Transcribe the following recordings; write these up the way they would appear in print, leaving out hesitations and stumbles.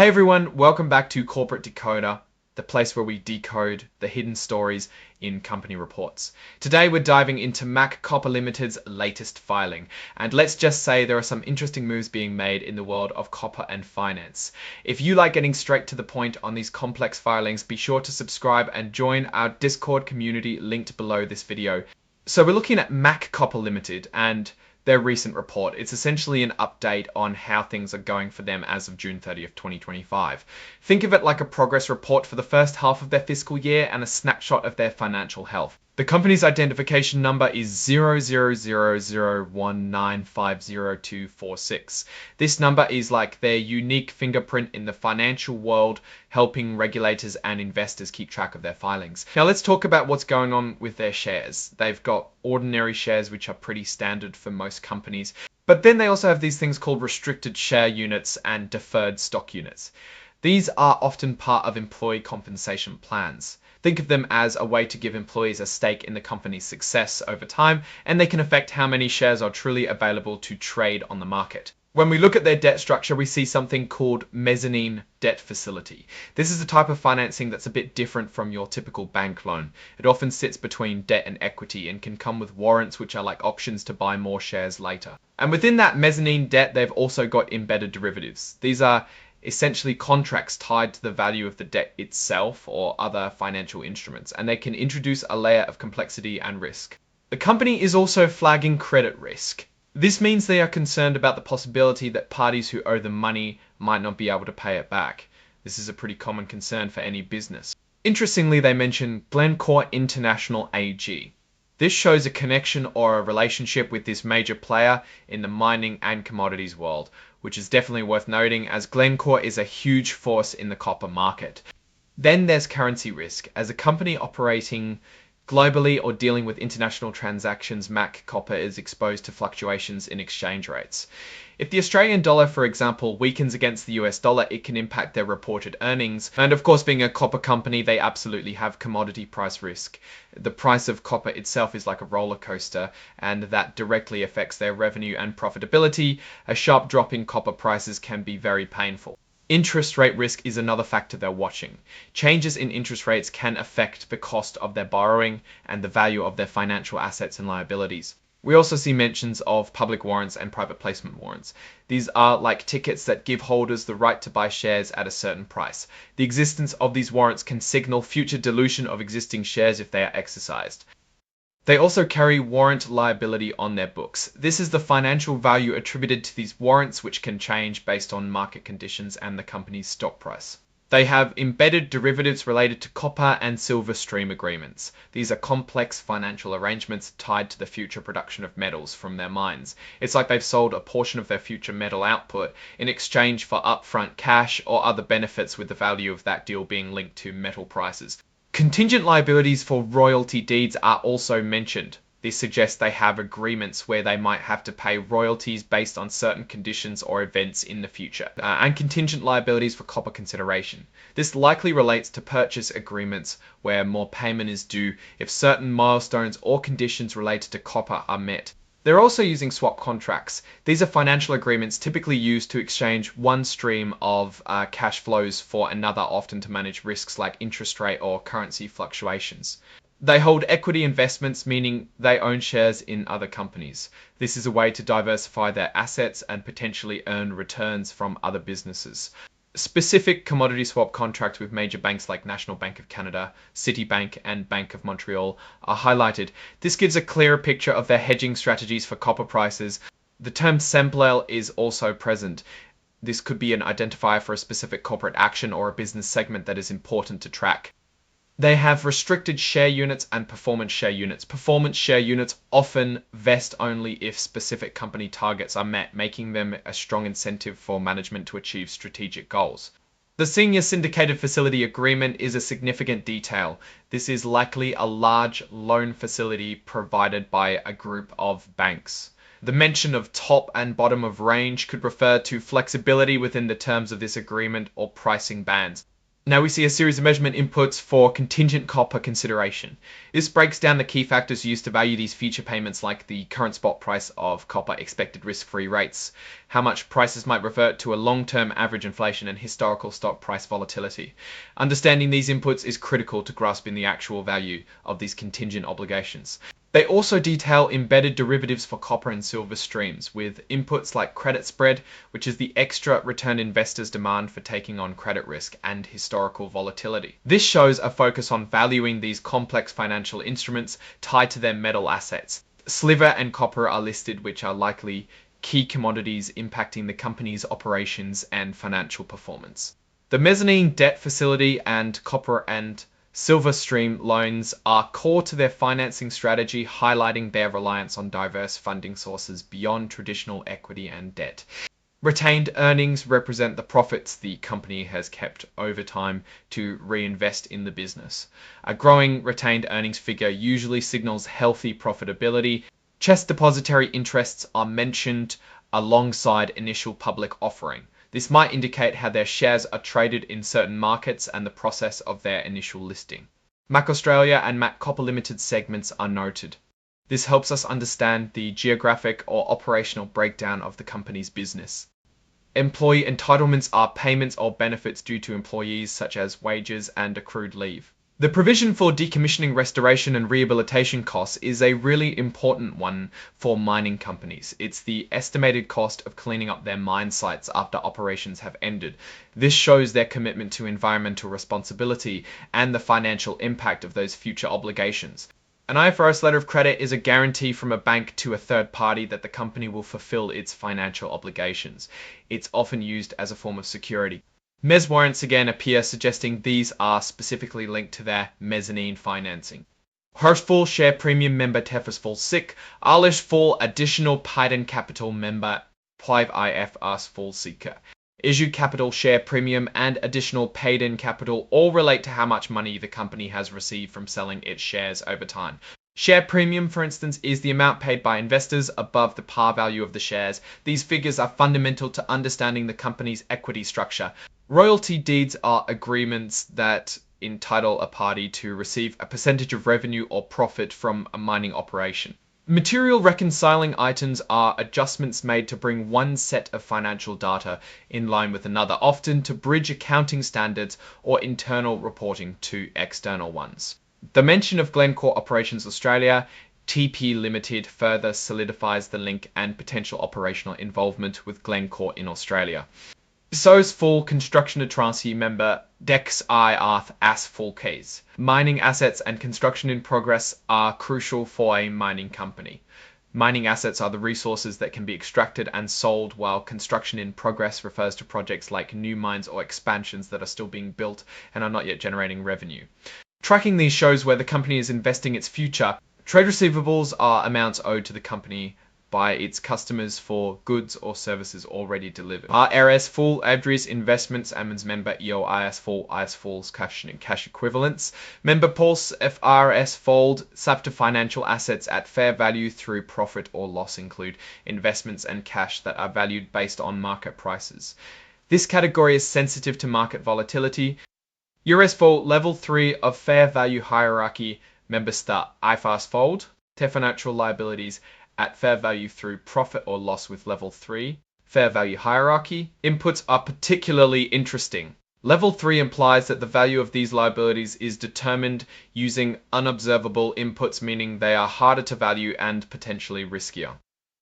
Hey everyone, welcome back to Corporate Decoder, the place where we decode the hidden stories in company reports. Today we're diving into Copper Ltd's latest filing, and let's just say there are some interesting moves being made in the world of copper and finance. If you like getting straight to the point on these complex filings, be sure to subscribe and join our Discord community linked below this video. So we're looking at Copper Ltd and their recent report. It's essentially an update on how things are going for them as of June 30th, 2025. Think of it like a progress report for the first half of their fiscal year and a snapshot of their financial health. The company's identification number is 000019502246. This number is like their unique fingerprint in the financial world, helping regulators and investors keep track of their filings. Now let's talk about what's going on with their shares. They've got ordinary shares, which are pretty standard for most companies. But then they also have these things called restricted share units and deferred stock units. These are often part of employee compensation plans. Think of them as a way to give employees a stake in the company's success over time, and they can affect how many shares are truly available to trade on the market. When we look at their debt structure, we see something called mezzanine debt facility. This is a type of financing that's a bit different from your typical bank loan. It often sits between debt and equity and can come with warrants, which are like options to buy more shares later. And within that mezzanine debt, they've also got embedded derivatives. These are essentially contracts tied to the value of the debt itself or other financial instruments, and they can introduce a layer of complexity and risk. The company is also flagging credit risk. This means they are concerned about the possibility that parties who owe them money might not be able to pay it back. This is a pretty common concern for any business. Interestingly, they mention Glencore International AG. This shows a connection or a relationship with this major player in the mining and commodities world, which is definitely worth noting as Glencore is a huge force in the copper market. Then there's currency risk. As a company operating globally or dealing with international transactions, Copper is exposed to fluctuations in exchange rates. If the Australian dollar, for example, weakens against the US dollar, it can impact their reported earnings. And of course, being a copper company, they absolutely have commodity price risk. The price of copper itself is like a roller coaster, and that directly affects their revenue and profitability. A sharp drop in copper prices can be very painful. Interest rate risk is another factor they're watching. Changes in interest rates can affect the cost of their borrowing and the value of their financial assets and liabilities. We also see mentions of public warrants and private placement warrants. These are like tickets that give holders the right to buy shares at a certain price. The existence of these warrants can signal future dilution of existing shares if they are exercised. They also carry warrant liability on their books. This is the financial value attributed to these warrants, which can change based on market conditions and the company's stock price. They have embedded derivatives related to copper and silver stream agreements. These are complex financial arrangements tied to the future production of metals from their mines. It's like they've sold a portion of their future metal output in exchange for upfront cash or other benefits, with the value of that deal being linked to metal prices. Contingent liabilities for royalty deeds are also mentioned. This suggests they have agreements where they might have to pay royalties based on certain conditions or events in the future, and contingent liabilities for copper consideration. This likely relates to purchase agreements where more payment is due if certain milestones or conditions related to copper are met. They're also using swap contracts. These are financial agreements typically used to exchange one stream of cash flows for another, often to manage risks like interest rate or currency fluctuations. They hold equity investments, meaning they own shares in other companies. This is a way to diversify their assets and potentially earn returns from other businesses. Specific commodity swap contracts with major banks like National Bank of Canada, Citibank, and Bank of Montreal are highlighted. This gives a clearer picture of their hedging strategies for copper prices. The term SEMPLEL is also present. This could be an identifier for a specific corporate action or a business segment that is important to track. They have restricted share units and performance share units. Performance share units often vest only if specific company targets are met, making them a strong incentive for management to achieve strategic goals. The senior syndicated facility agreement is a significant detail. This is likely a large loan facility provided by a group of banks. The mention of top and bottom of range could refer to flexibility within the terms of this agreement or pricing bands. Now we see a series of measurement inputs for contingent copper consideration. This breaks down the key factors used to value these future payments, like the current spot price of copper, expected risk-free rates, how much prices might revert to a long-term average inflation, and historical stock price volatility. Understanding these inputs is critical to grasping the actual value of these contingent obligations. They also detail embedded derivatives for copper and silver streams, with inputs like credit spread, which is the extra return investors demand for taking on credit risk, and historical volatility. This shows a focus on valuing these complex financial instruments tied to their metal assets. Silver and copper are listed, which are likely key commodities impacting the company's operations and financial performance. The mezzanine debt facility and copper and silver stream loans are core to their financing strategy, highlighting their reliance on diverse funding sources beyond traditional equity and debt. Retained earnings represent the profits the company has kept over time to reinvest in the business. A growing retained earnings figure usually signals healthy profitability. CHESS depository interests are mentioned alongside initial public offering. This might indicate how their shares are traded in certain markets and the process of their initial listing. MAC Australia and MAC Copper Ltd segments are noted. This helps us understand the geographic or operational breakdown of the company's business. Employee entitlements are payments or benefits due to employees, such as wages and accrued leave. The provision for decommissioning, restoration and rehabilitation costs is a really important one for mining companies. It's the estimated cost of cleaning up their mine sites after operations have ended. This shows their commitment to environmental responsibility and the financial impact of those future obligations. An IFRS letter of credit is a guarantee from a bank to a third party that the company will fulfill its financial obligations. It's often used as a form of security. Mezz warrants again appear, suggesting these are specifically linked to their mezzanine financing. Hirschfall share premium member Tefers full sick, Alish full additional Python capital member Plive IF Ars full seeker. Issue capital share premium and additional paid-in capital all relate to how much money the company has received from selling its shares over time. Share premium, for instance, is the amount paid by investors above the par value of the shares. These figures are fundamental to understanding the company's equity structure. Royalty deeds are agreements that entitle a party to receive a percentage of revenue or profit from a mining operation. Material reconciling items are adjustments made to bring one set of financial data in line with another, often to bridge accounting standards or internal reporting to external ones. The mention of Glencore Operations Australia, TP Limited, further solidifies the link and potential operational involvement with Glencore in Australia. SO's full construction of Transi member Dex I Arth as full case. Mining assets and construction in progress are crucial for a mining company. Mining assets are the resources that can be extracted and sold, while construction in progress refers to projects like new mines or expansions that are still being built and are not yet generating revenue. Tracking these shows where the company is investing its future. Trade receivables are amounts owed to the company by its customers for goods or services already delivered. RS full Adris investments Ammons member EOIS full IS fulls cash and cash equivalents. Member Pulse FRS fold SAP to financial assets at fair value through profit or loss include investments and cash that are valued based on market prices. This category is sensitive to market volatility. US for level 3 of fair value hierarchy member star IFAS fold. Their financial liabilities at fair value through profit or loss with level 3. Fair value hierarchy. Inputs are particularly interesting. Level 3 implies that the value of these liabilities is determined using unobservable inputs, meaning they are harder to value and potentially riskier.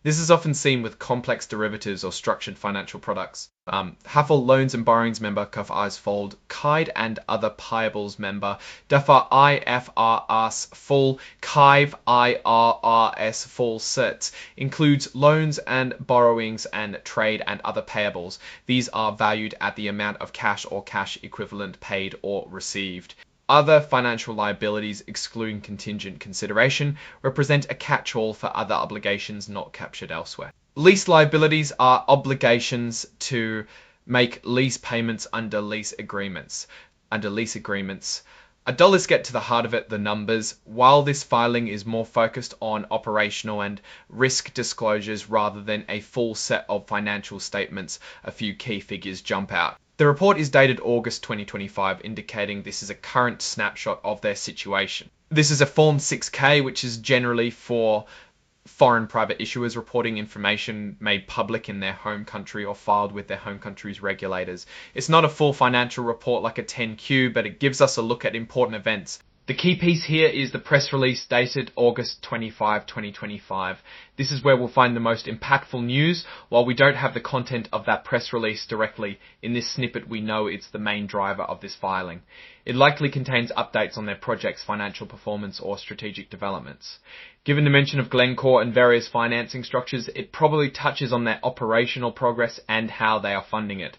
This is often seen with complex derivatives or structured financial products. Haffel loans and borrowings member Kuf Eyes Fold, Kide and other payables member Dafa IFRS full Kive IRRS full sets includes loans and borrowings and trade and other payables. These are valued at the amount of cash or cash equivalent paid or received. Other financial liabilities, excluding contingent consideration, represent a catch-all for other obligations not captured elsewhere. Lease liabilities are obligations to make lease payments under lease agreements. Under lease agreements, Let's get to the heart of it, the numbers. While this filing is more focused on operational and risk disclosures rather than a full set of financial statements, a few key figures jump out. The report is dated August 2025, indicating this is a current snapshot of their situation. This is a Form 6K, which is generally for foreign private issuers reporting information made public in their home country or filed with their home country's regulators. It's not a full financial report like a 10Q, but it gives us a look at important events. The key piece here is the press release dated August 25, 2025. This is where we'll find the most impactful news. While we don't have the content of that press release directly, in this snippet we know it's the main driver of this filing. It likely contains updates on their project's financial performance or strategic developments. Given the mention of Glencore and various financing structures, it probably touches on their operational progress and how they are funding it.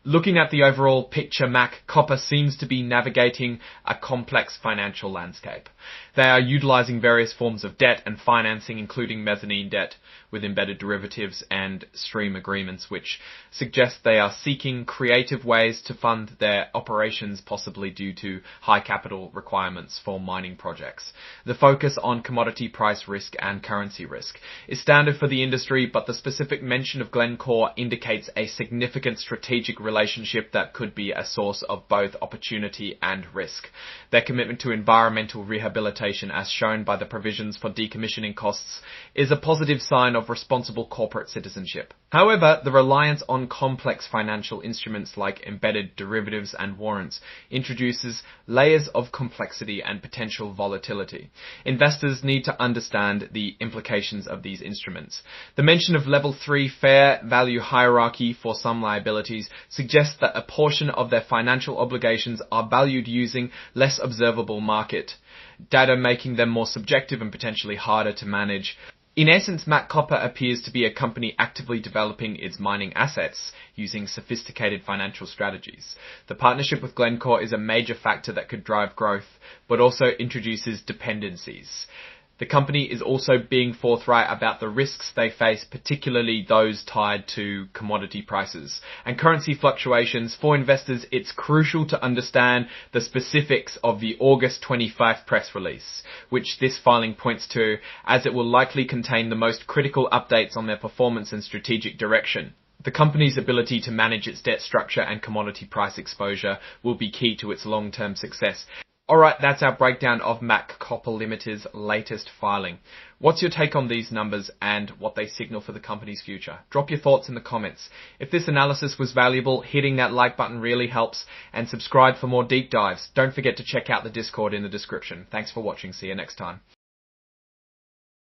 Looking at the overall picture, Copper seems to be navigating a complex financial landscape. They are utilizing various forms of debt and financing, including mezzanine debt with embedded derivatives and stream agreements, which suggest they are seeking creative ways to fund their operations, possibly due to high capital requirements for mining projects. The focus on commodity price risk and currency risk is standard for the industry, but the specific mention of Glencore indicates a significant strategic relationship that could be a source of both opportunity and risk. Their commitment to environmental rehabilitation, as shown by the provisions for decommissioning costs, is a positive sign of responsible corporate citizenship. However, the reliance on complex financial instruments like embedded derivatives and warrants introduces layers of complexity and potential volatility. Investors need to understand the implications of these instruments. The mention of level 3 fair value hierarchy for some liabilities suggests that a portion of their financial obligations are valued using less observable market data, making them more subjective and potentially harder to manage. In essence, Copper appears to be a company actively developing its mining assets using sophisticated financial strategies. The partnership with Glencore is a major factor that could drive growth, but also introduces dependencies. The company is also being forthright about the risks they face, particularly those tied to commodity prices and currency fluctuations. For investors, it's crucial to understand the specifics of the August 25 press release, which this filing points to, as it will likely contain the most critical updates on their performance and strategic direction. The company's ability to manage its debt structure and commodity price exposure will be key to its long-term success. Alright, that's our breakdown of Copper Ltd's latest filing. What's your take on these numbers and what they signal for the company's future? Drop your thoughts in the comments. If this analysis was valuable, hitting that like button really helps, and subscribe for more deep dives. Don't forget to check out the Discord in the description. Thanks for watching. See you next time.